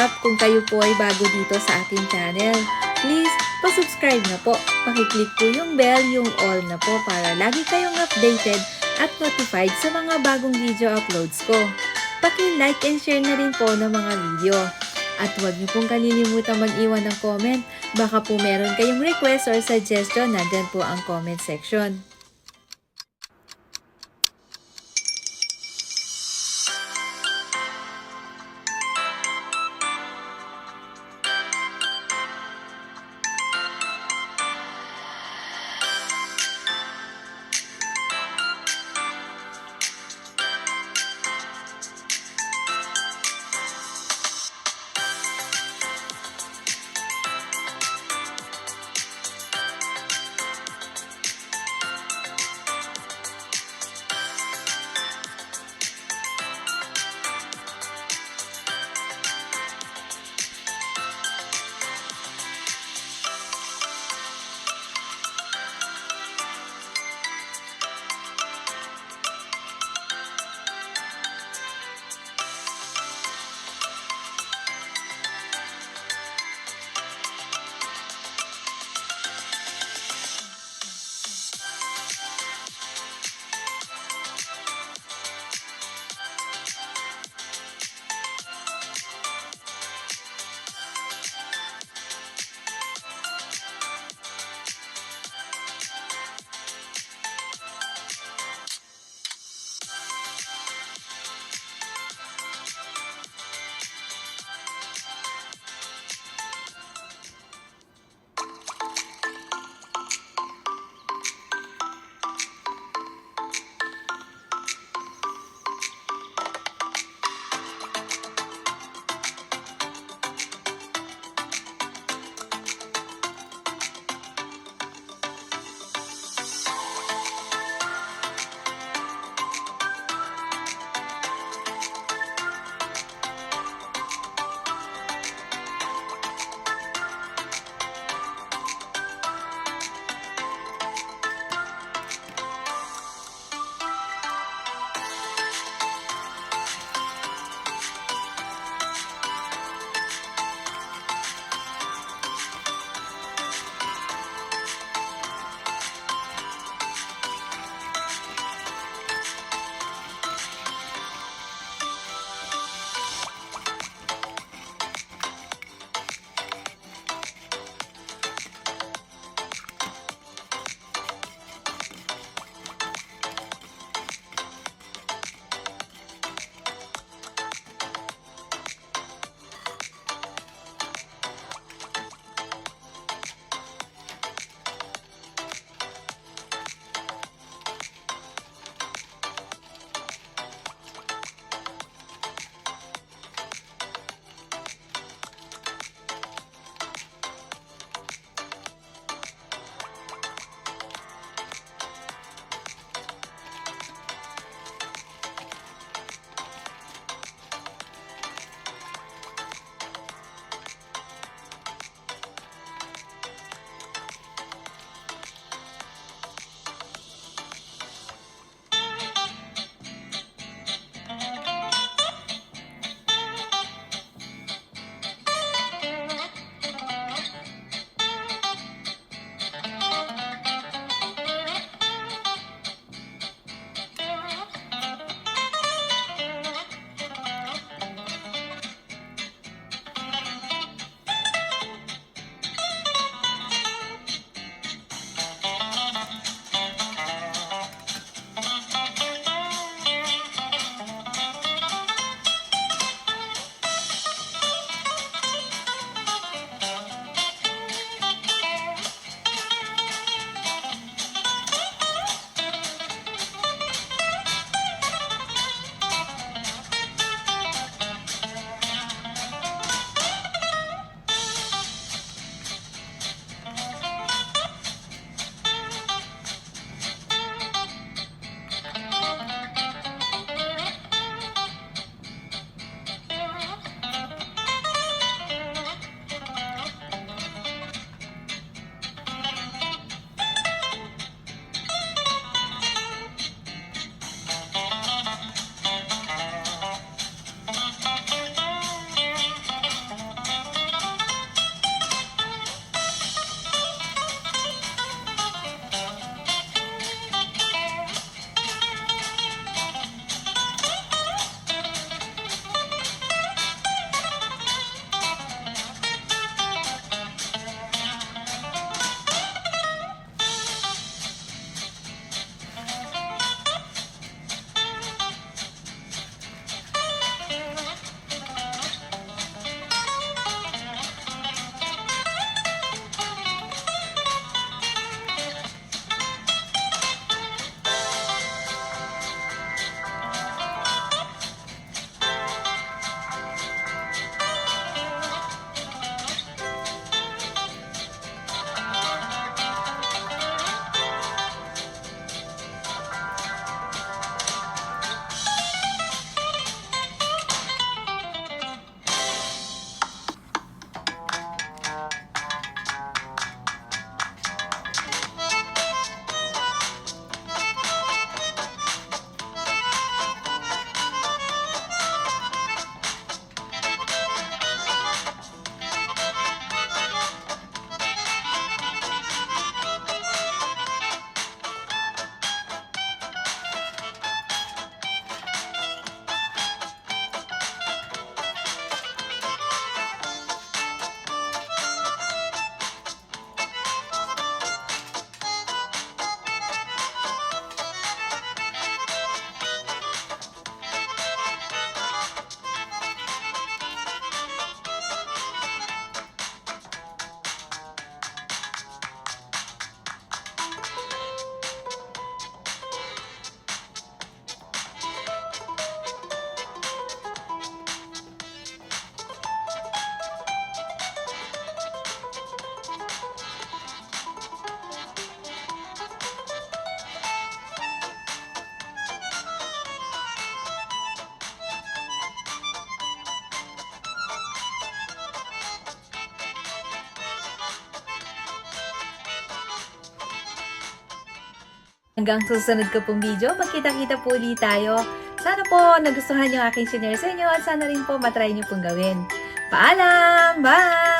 up kung kayo po ay bago dito sa aking channel. Please, pa-subscribe na po. Pakiclick po yung bell, yung all na po para lagi kayong updated at notified sa mga bagong video uploads ko. Paki-like and share na rin po ng mga video. At huwag niyo pong kalilimutan mag-iwan ng comment. Baka po meron kayong request or suggestion, nandyan po ang comment section. Hanggang susunod ko pong video, magkita-kita po ulit tayo. Sana po nagustuhan yung aking share sa inyo at sana rin po matry nyo pong gawin. Paalam! Bye!